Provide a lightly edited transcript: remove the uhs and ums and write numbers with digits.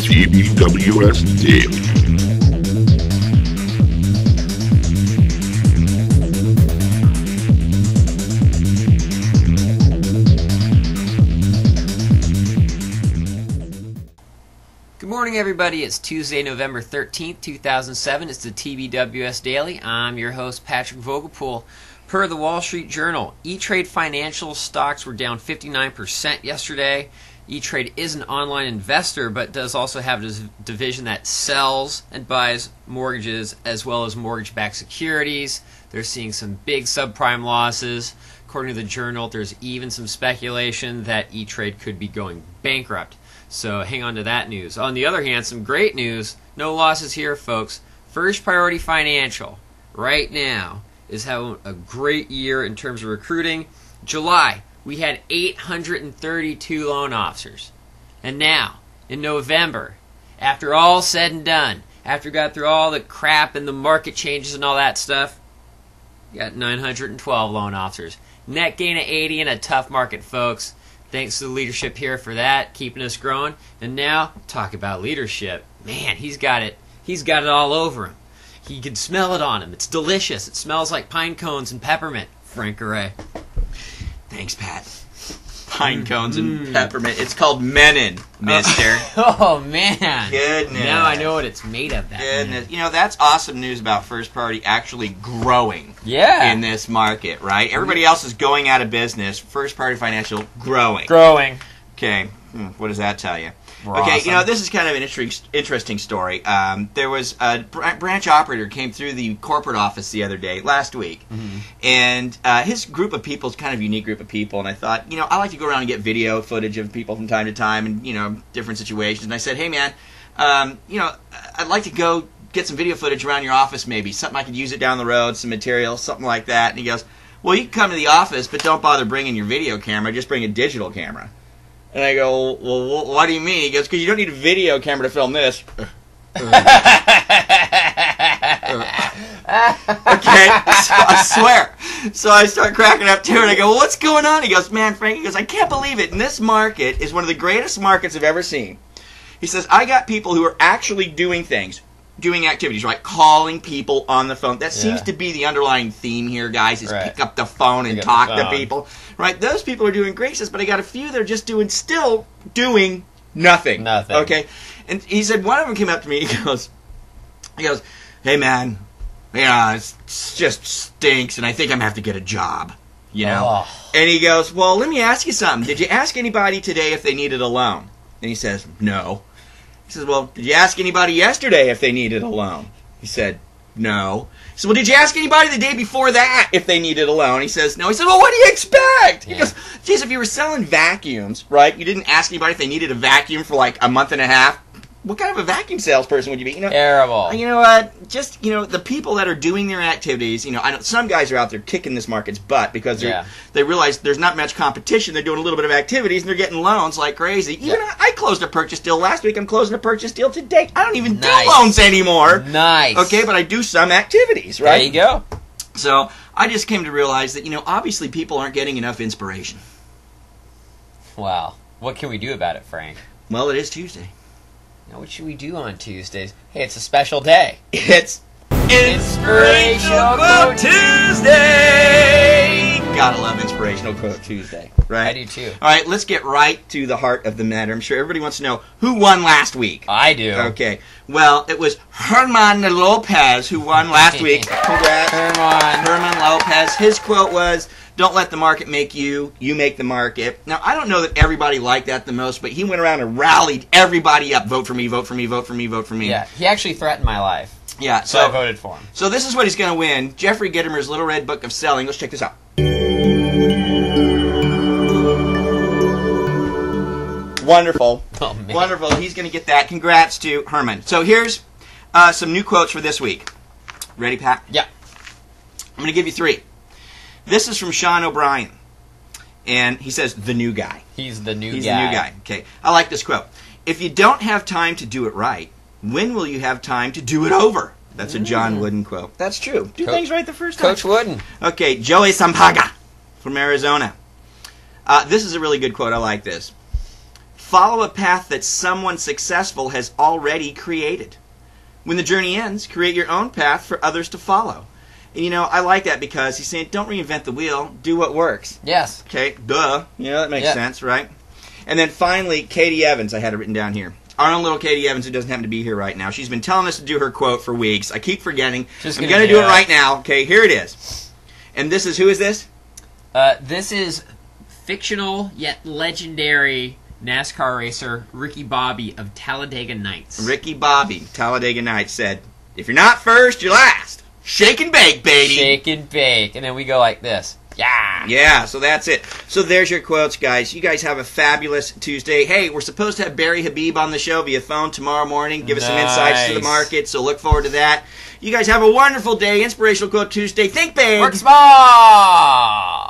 TBWS Daily. Good morning, everybody. It's Tuesday, November 13th, 2007. It's the TBWS Daily. I'm your host, Patrick Vogelpool. Per the Wall Street Journal, E-Trade Financial stocks were down 59% yesterday. E-Trade is an online investor, but does also have a division that sells and buys mortgages as well as mortgage-backed securities. They're seeing some big subprime losses. According to the Journal, there's even some speculation that E-Trade could be going bankrupt. So hang on to that news. On the other hand, some great news. No losses here, folks. First Priority Financial, right now, is having a great year in terms of recruiting. July, we had 832 loan officers. And now, in November, after all said and done, after we got through all the crap and the market changes and all that stuff, we got 912 loan officers. Net gain of 80 in a tough market, folks. Thanks to the leadership here for that, keeping us growing. And now, talk about leadership. Man, he's got it. He's got it all over him. You can smell it on him. It's delicious. It smells like pine cones and peppermint. Frank Array. Thanks, Pat. Pine cones and peppermint. It's called Menin, mister. Oh, man. Goodness. Now I know what it's made of. That Goodness. You know, that's awesome news about First Priority actually growing in this market, right? Everybody else is going out of business. First Priority Financial growing. Okay. What does that tell you? We're okay, awesome. You know, this is kind of an interesting story. There was a branch operator came through the corporate office the other day, last week, and his group of people is kind of a unique group of people, and I thought, you know, I like to go around and get video footage of people from time to time and, you know, different situations, and I said, hey, man, you know, I'd like to go get some video footage around your office maybe, something I could use it down the road, some material, something like that, and he goes, well, you can come to the office, but don't bother bringing your video camera, just bring a digital camera. And I go, well, what do you mean? He goes, because you don't need a video camera to film this. Okay, so I swear. So I start cracking up too, and I go, well, what's going on? He goes, man, Frank, he goes, I can't believe it. And this market is one of the greatest markets I've ever seen. He says, I got people who are actually doing things, doing activities, right? Calling people on the phone. That seems to be the underlying theme here, guys, is pick up the phone and talk to people. Right? Those people are doing great, but I got a few that are just still doing nothing. Okay? And he said, one of them came up to me, he goes, hey, man, yeah, it just stinks, and I think I'm going to have to get a job, you know? And he goes, well, let me ask you something. Did you ask anybody today if they needed a loan? And he says, no. He says, well, did you ask anybody yesterday if they needed a loan? He said, no. He said, well, did you ask anybody the day before that if they needed a loan? He says, no. He said, well, what do you expect? He goes, geez, if you were selling vacuums, right, you didn't ask anybody if they needed a vacuum for like a month and a half, what kind of a vacuum salesperson would you be? You know, terrible. You know what? Just, you know, the people that are doing their activities, you know, I know some guys are out there kicking this market's butt because they realize there's not much competition. They're doing a little bit of activities and they're getting loans like crazy. Even I closed a purchase deal last week. I'm closing a purchase deal today. I don't even do loans anymore. Okay, but I do some activities, right? There you go. So I just came to realize that, you know, obviously people aren't getting enough inspiration. Wow. What can we do about it, Frank? Well, it is Tuesday. Now, what should we do on Tuesdays? Hey, it's a special day. It's Inspirational Quote Tuesday! Gotta love Inspirational Quote Tuesday, right? I do too. All right, let's get right to the heart of the matter. I'm sure everybody wants to know who won last week. I do. Okay. Well, it was Herman Lopez who won last week. Congrats. Herman Lopez. His quote was, don't let the market make you, you make the market. Now, I don't know that everybody liked that the most, but he went around and rallied everybody up. Vote for me, vote for me, vote for me, vote for me. Yeah, he actually threatened my life. Yeah, so I voted for him. So this is what he's going to win. Jeffrey Gitomer's Little Red Book of Selling. Let's check this out. Wonderful. Oh, man. Wonderful. He's going to get that. Congrats to Herman. So here's some new quotes for this week. Ready, Pat? Yeah. I'm going to give you 3. This is from Sean O'Brien. And he says, the new guy. He's the new guy. He's the new guy. Okay. I like this quote. If you don't have time to do it right, when will you have time to do it over? That's a John Wooden quote. That's true. Do things right the first time. Coach Wooden. Okay, Joey Sampaga from Arizona. This is a really good quote. I like this. Follow a path that someone successful has already created. When the journey ends, create your own path for others to follow. And you know, I like that because he's saying, don't reinvent the wheel, do what works. Yes. Okay, duh. You know, that makes sense, right? And then finally, Katie Evans, I had it written down here. Our own little Katie Evans, who doesn't happen to be here right now. She's been telling us to do her quote for weeks. I keep forgetting. I'm going to do it right now. Okay, here it is. And this is, who is this? This is fictional yet legendary NASCAR racer Ricky Bobby of Talladega Nights. Ricky Bobby, Talladega Nights, said, if you're not first, you're last. Shake and bake, baby. Shake and bake. And then we go like this. Yeah. Yeah, so that's it. So there's your quotes, guys. You guys have a fabulous Tuesday. Hey, we're supposed to have Barry Habib on the show via phone tomorrow morning. Give us some insights to the market, so look forward to that. You guys have a wonderful day. Inspirational Quote Tuesday. Think big. Work small.